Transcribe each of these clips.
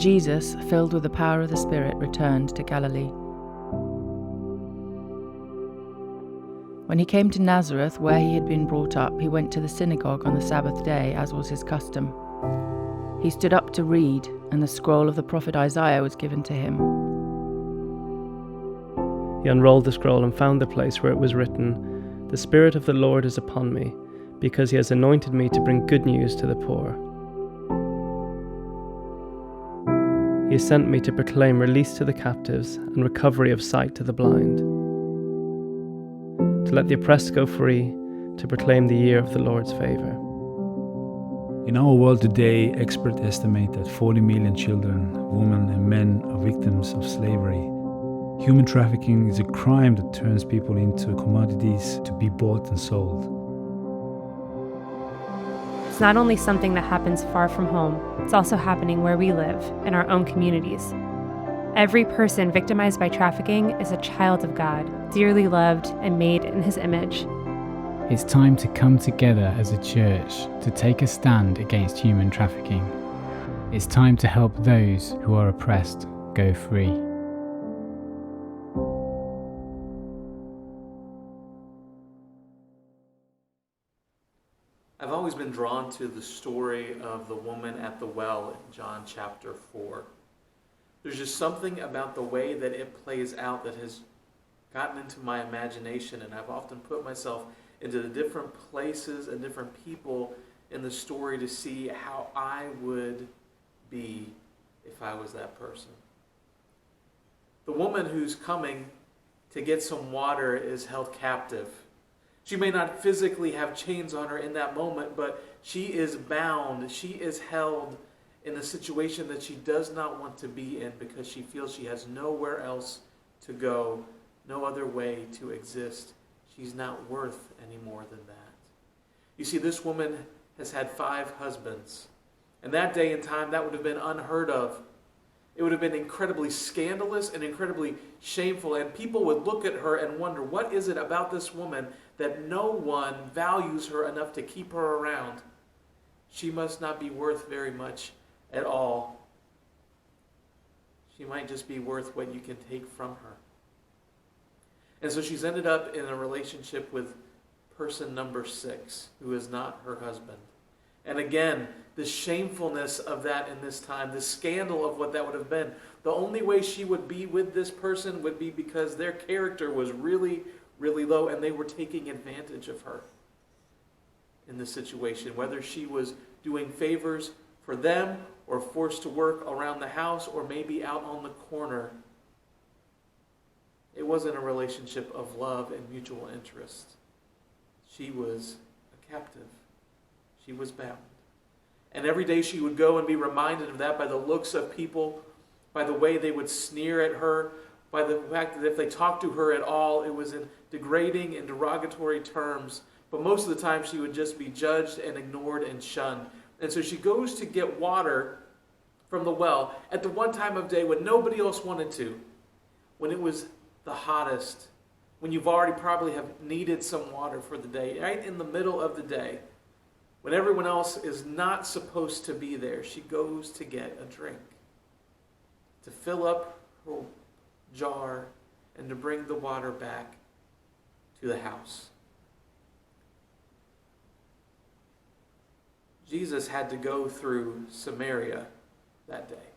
Jesus, filled with the power of the Spirit, returned to Galilee. When he came to Nazareth, where he had been brought up, he went to the synagogue on the Sabbath day, as was his custom. He stood up to read, and the scroll of the prophet Isaiah was given to him. He unrolled the scroll and found the place where it was written, "The Spirit of the Lord is upon me, because he has anointed me to bring good news to the poor. He has sent me to proclaim release to the captives and recovery of sight to the blind, to let the oppressed go free, to proclaim the year of the Lord's favor." In our world today, experts estimate that 40 million children, women and men are victims of slavery. Human trafficking is a crime that turns people into commodities to be bought and sold. It's not only something that happens far from home, it's also happening where we live, in our own communities. Every person victimized by trafficking is a child of God, dearly loved and made in His image. It's time to come together as a church to take a stand against human trafficking. It's time to help those who are oppressed go free. I've always been drawn to the story of the woman at the well in John chapter 4. There's just something about the way that it plays out that has gotten into my imagination, and I've often put myself into the different places and different people in the story to see how I would be if I was that person. The woman who's coming to get some water is held captive. She may not physically have chains on her in that moment, but she is bound. She is held in a situation that she does not want to be in because she feels she has nowhere else to go, no other way to exist. She's not worth any more than that. You see, this woman has had 5 husbands. And that day and time, that would have been unheard of. It would have been incredibly scandalous and incredibly shameful. And people would look at her and wonder, what is it about this woman that no one values her enough to keep her around? She must not be worth very much at all. She might just be worth what you can take from her. And so she's ended up in a relationship with person number 6, who is not her husband. And again, the shamefulness of that in this time, the scandal of what that would have been. The only way she would be with this person would be because their character was really, really low and they were taking advantage of her in this situation. Whether she was doing favors for them or forced to work around the house or maybe out on the corner. It wasn't a relationship of love and mutual interest. She was a captive. She was bound. And every day she would go and be reminded of that by the looks of people, by the way they would sneer at her, by the fact that if they talked to her at all, it was in degrading and derogatory terms. But most of the time she would just be judged and ignored and shunned. And so she goes to get water from the well at the one time of day when nobody else wanted to, when it was the hottest, when you've already probably have needed some water for the day, right in the middle of the day, when everyone else is not supposed to be there. She goes to get a drink, to fill up her jar, and to bring the water back to the house. Jesus had to go through Samaria that day.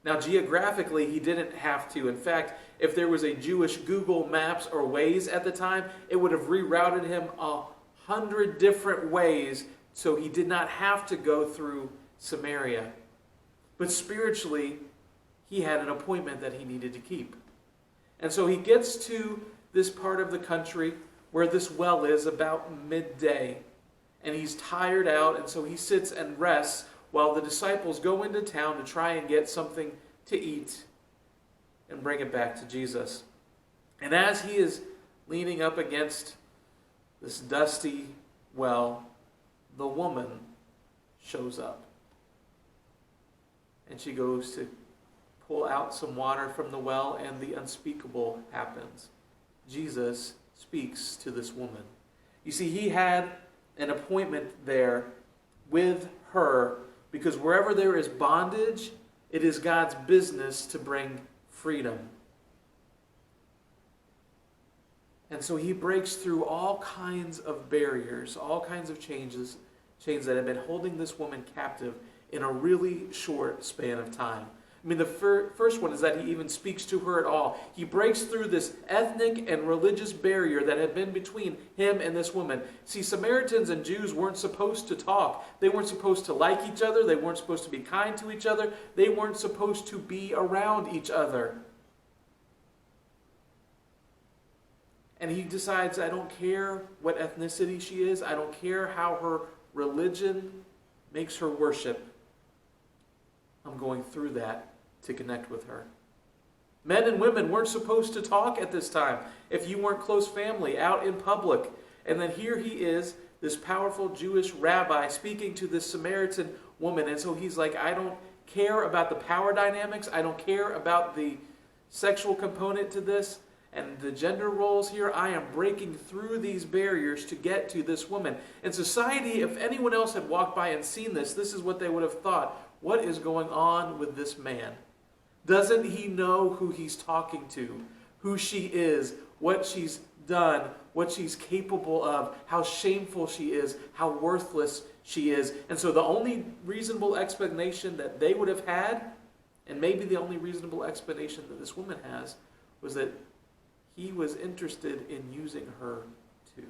Now, geographically, he didn't have to. In fact, if there was a Jewish Google Maps or Waze at the time, it would have rerouted him 100 different ways, so he did not have to go through Samaria. But spiritually, he had an appointment that he needed to keep. And so he gets to this part of the country where this well is about midday. And he's tired out, and so he sits and rests while the disciples go into town to try and get something to eat and bring it back to Jesus. And as he is leaning up against this dusty well, the woman shows up. And she goes to pull out some water from the well, and the unspeakable happens. Jesus speaks to this woman. You see, he had an appointment there with her, because wherever there is bondage It is God's business to bring freedom. And so he breaks through all kinds of barriers, all kinds of chains that have been holding this woman captive in a really short span of time. I mean, the first one is that he even speaks to her at all. He breaks through this ethnic and religious barrier that had been between him and this woman. See, Samaritans and Jews weren't supposed to talk. They weren't supposed to like each other. They weren't supposed to be kind to each other. They weren't supposed to be around each other. And he decides, I don't care what ethnicity she is. I don't care how her religion makes her worship. I'm going through that to connect with her. Men and women weren't supposed to talk at this time if you weren't close family, out in public. And then here he is, this powerful Jewish rabbi speaking to this Samaritan woman. And so he's like, I don't care about the power dynamics. I don't care about the sexual component to this and the gender roles here. I am breaking through these barriers to get to this woman. In society, if anyone else had walked by and seen this, this is what they would have thought. What is going on with this man? Doesn't he know who he's talking to, who she is, what she's done, what she's capable of, how shameful she is, how worthless she is? And so the only reasonable explanation that they would have had, and maybe the only reasonable explanation that this woman has, was that he was interested in using her too.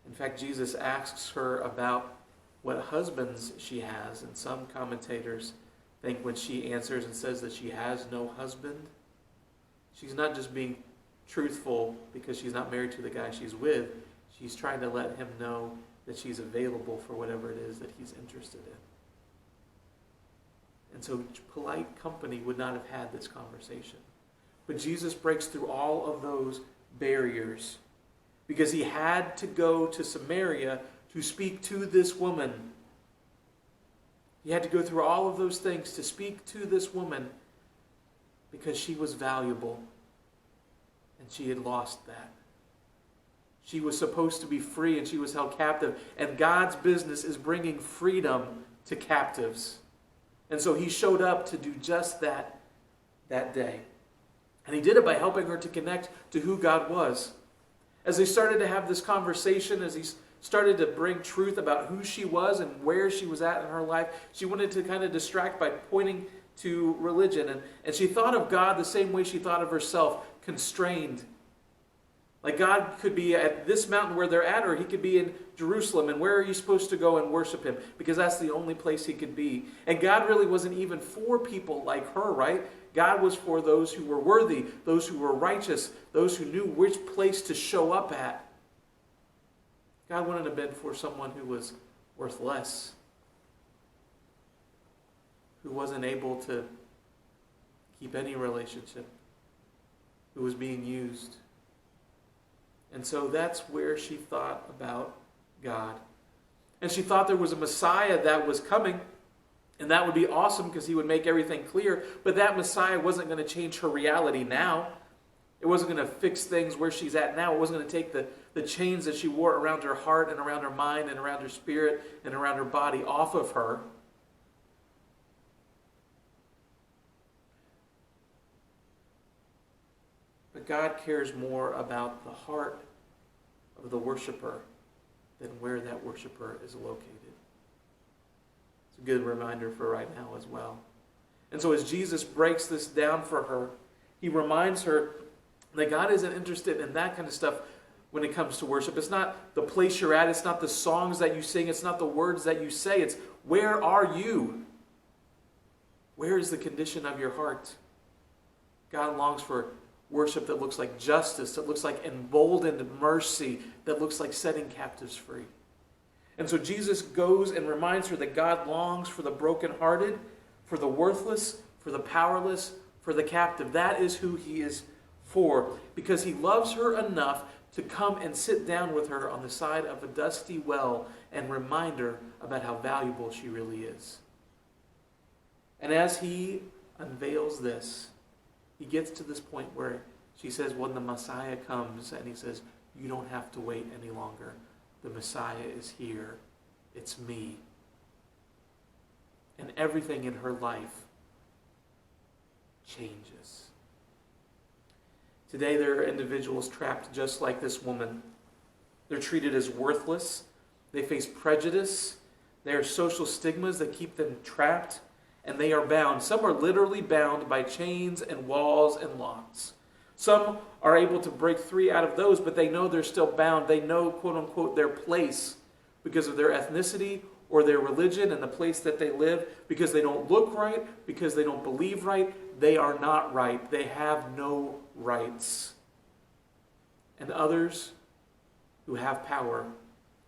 In fact, Jesus asks her about what husbands she has, and some commentators think when she answers and says that she has no husband, she's not just being truthful because she's not married to the guy she's with. She's trying to let him know that she's available for whatever it is that he's interested in. And so polite company would not have had this conversation. But Jesus breaks through all of those barriers because he had to go to Samaria to speak to this woman. He had to go through all of those things to speak to this woman because she was valuable and she had lost that. She was supposed to be free and she was held captive. And God's business is bringing freedom to captives. And so he showed up to do just that day. And he did it by helping her to connect to who God was. As they started to have this conversation, as he started to bring truth about who she was and where she was at in her life, she wanted to kind of distract by pointing to religion. And she thought of God the same way she thought of herself, constrained. Like God could be at this mountain where they're at, or he could be in Jerusalem. And where are you supposed to go and worship him? Because that's the only place he could be. And God really wasn't even for people like her, right? God was for those who were worthy, those who were righteous, those who knew which place to show up at. God wouldn't have been for someone who was worth less, who wasn't able to keep any relationship, who was being used. And so that's where she thought about God. And she thought there was a Messiah that was coming, and that would be awesome because he would make everything clear. But that Messiah wasn't going to change her reality now. It wasn't going to fix things where she's at now. It wasn't going to take the chains that she wore around her heart and around her mind and around her spirit and around her body off of her. But God cares more about the heart of the worshiper than where that worshiper is located. It's a good reminder for right now as well. And so as Jesus breaks this down for her, he reminds her that God isn't interested in that kind of stuff when it comes to worship. It's not the place you're at. It's not the songs that you sing. It's not the words that you say. It's where are you? Where is the condition of your heart? God longs for worship that looks like justice, that looks like emboldened mercy, that looks like setting captives free. And so Jesus goes and reminds her that God longs for the brokenhearted, for the worthless, for the powerless, for the captive. That is who he is for, because he loves her enough to come and sit down with her on the side of a dusty well and remind her about how valuable she really is. And as he unveils this, he gets to this point where she says, when the Messiah comes, and he says, you don't have to wait any longer. The Messiah is here. It's me. and everything in her life changes. Today there are individuals trapped just like this woman. They're treated as worthless. They face prejudice. There are social stigmas that keep them trapped, and they are bound. Some are literally bound by chains and walls and locks. Some are able to break free out of those, but they know they're still bound. They know, quote unquote, their place because of their ethnicity or their religion and the place that they live, because they don't look right, because they don't believe right. They are not right. They have no rights. And others who have power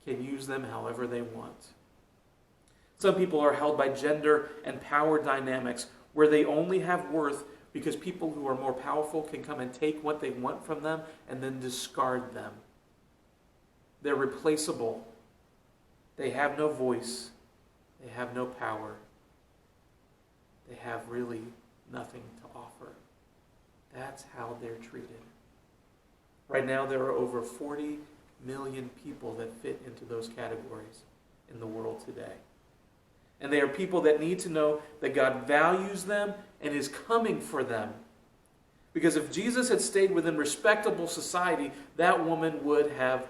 can use them however they want. Some people are held by gender and power dynamics where they only have worth because people who are more powerful can come and take what they want from them and then discard them. They're replaceable. They have no voice. They have no power. They have really nothing to offer. That's how they're treated. Right now, there are over 40 million people that fit into those categories in the world today. And they are people that need to know that God values them and is coming for them. Because if Jesus had stayed within respectable society, that woman would have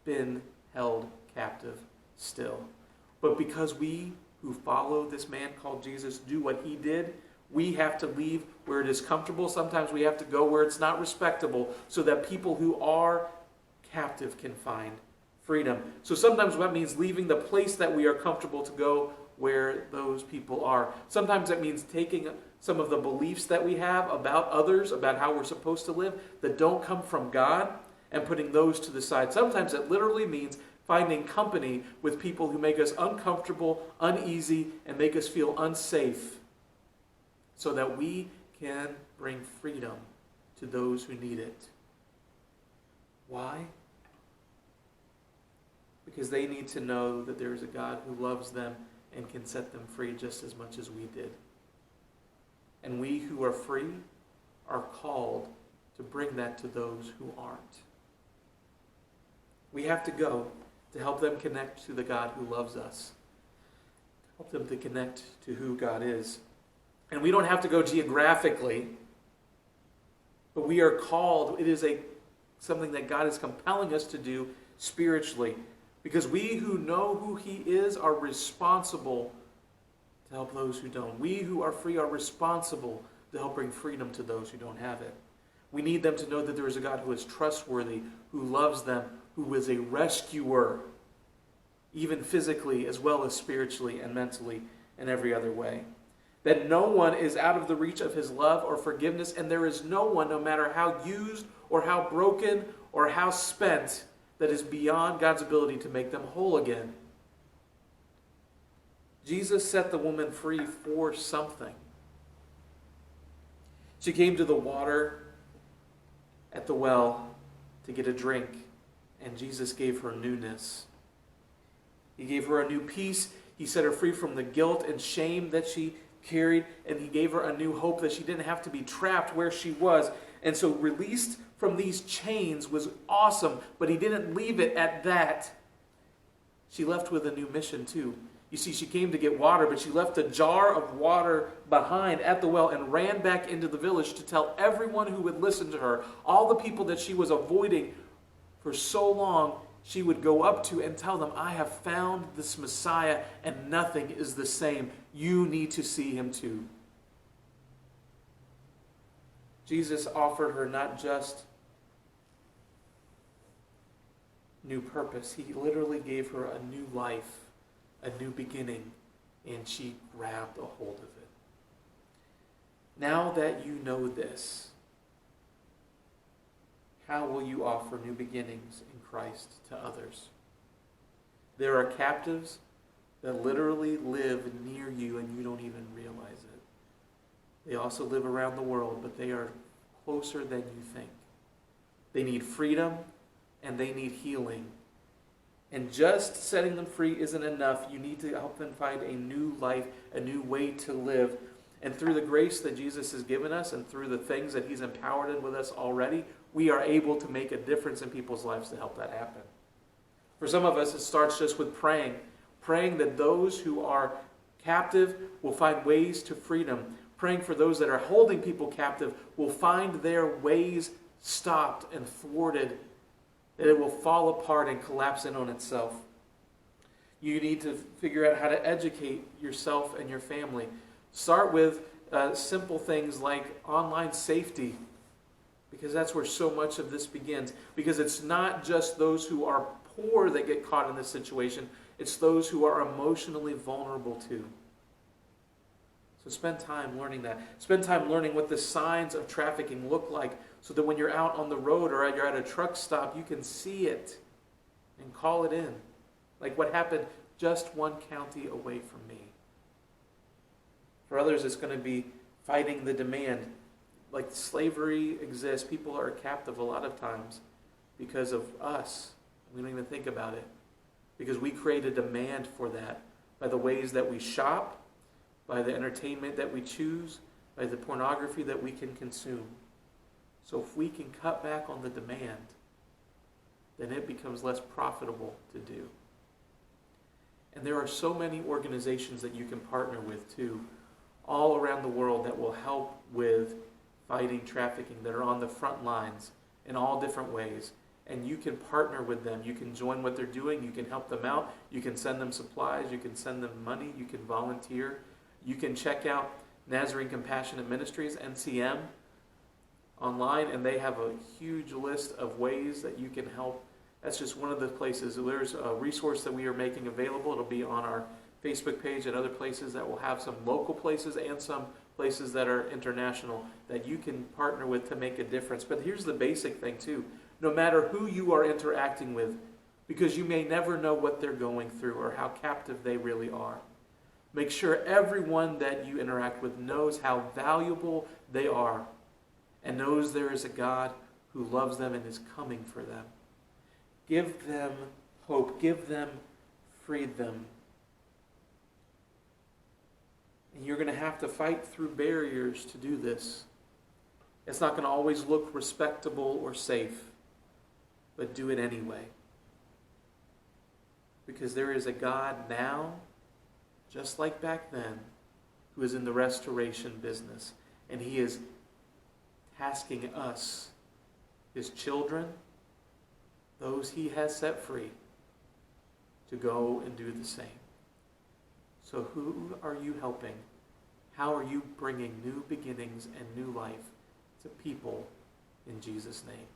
been held captive still. But because we who follow this man called Jesus do what he did, we have to leave where it is comfortable. Sometimes we have to go where it's not respectable so that people who are captive can find freedom. So sometimes that means leaving the place that we are comfortable to go where those people are. Sometimes that means taking some of the beliefs that we have about others, about how we're supposed to live, that don't come from God, and putting those to the side. Sometimes it literally means finding company with people who make us uncomfortable, uneasy, and make us feel unsafe so that we can bring freedom to those who need it. Why? Because they need to know that there is a God who loves them and can set them free just as much as we did. And we who are free are called to bring that to those who aren't. We have to go to help them connect to the God who loves us. Help them to connect to who God is. And we don't have to go geographically, but we are called. It is something that God is compelling us to do spiritually. Because we who know who he is are responsible to help those who don't. We who are free are responsible to help bring freedom to those who don't have it. We need them to know that there is a God who is trustworthy, who loves them, who is a rescuer, even physically as well as spiritually and mentally and every other way. That no one is out of the reach of his love or forgiveness, and there is no one, no matter how used or how broken or how spent, that is beyond God's ability to make them whole again. Jesus set the woman free for something. She came to the water at the well to get a drink, and Jesus gave her newness. He gave her a new peace. He set her free from the guilt and shame that she carried, and he gave her a new hope that she didn't have to be trapped where she was. And so released from these chains was awesome, but he didn't leave it at that. She left with a new mission too. You see, she came to get water, but she left a jar of water behind at the well and ran back into the village to tell everyone who would listen to her, all the people that she was avoiding for so long, she would go up to and tell them, I have found this Messiah and nothing is the same. You need to see him too. Jesus offered her not just new purpose. He literally gave her a new life, a new beginning, and she grabbed a hold of it. Now that you know this, how will you offer new beginnings in Christ to others? There are captives that literally live near you and you don't even realize it. They also live around the world, but they are closer than you think. They need freedom and they need healing. And just setting them free isn't enough. You need to help them find a new life, a new way to live. And through the grace that Jesus has given us and through the things that he's empowered with us already, we are able to make a difference in people's lives to help that happen. For some of us, it starts just with praying that those who are Captive will find ways to freedom. Praying for those that are holding people captive will find their ways stopped and thwarted, that it will fall apart and collapse in on itself. You need to figure out how to educate yourself and your family. Start with simple things like online safety, because that's where so much of this begins. Because it's not just those who are poor that get caught in this situation, it's those who are emotionally vulnerable too. So spend time learning that. Spend time learning what the signs of trafficking look like, so that when you're out on the road or you're at a truck stop, you can see it and call it in. Like what happened just one county away from me. For others, it's going to be fighting the demand. Like slavery exists. People are captive a lot of times because of us. We don't even think about it. Because we create a demand for that by the ways that we shop, by the entertainment that we choose, by the pornography that we can consume. So if we can cut back on the demand, then it becomes less profitable to do. And there are so many organizations that you can partner with too, all around the world, that will help with fighting trafficking, that are on the front lines in all different ways. And you can partner with them. You can join what they're doing. You can help them out. You can send them supplies. You can send them money. You can volunteer. You can check out Nazarene Compassionate Ministries, NCM, online, and they have a huge list of ways that you can help. That's just one of the places. There's a resource that we are making available. It'll be on our Facebook page and other places that will have some local places and some places that are international that you can partner with to make a difference. But here's the basic thing too. No matter who you are interacting with, because you may never know what they're going through or how captive they really are, make sure everyone that you interact with knows how valuable they are and knows there is a God who loves them and is coming for them. Give them hope. Give them freedom. And you're going to have to fight through barriers to do this. It's not going to always look respectable or safe, but do it anyway. Because there is a God now, just like back then, who is in the restoration business. And he is tasking us, his children, those he has set free, to go and do the same. So who are you helping? How are you bringing new beginnings and new life to people in Jesus' name?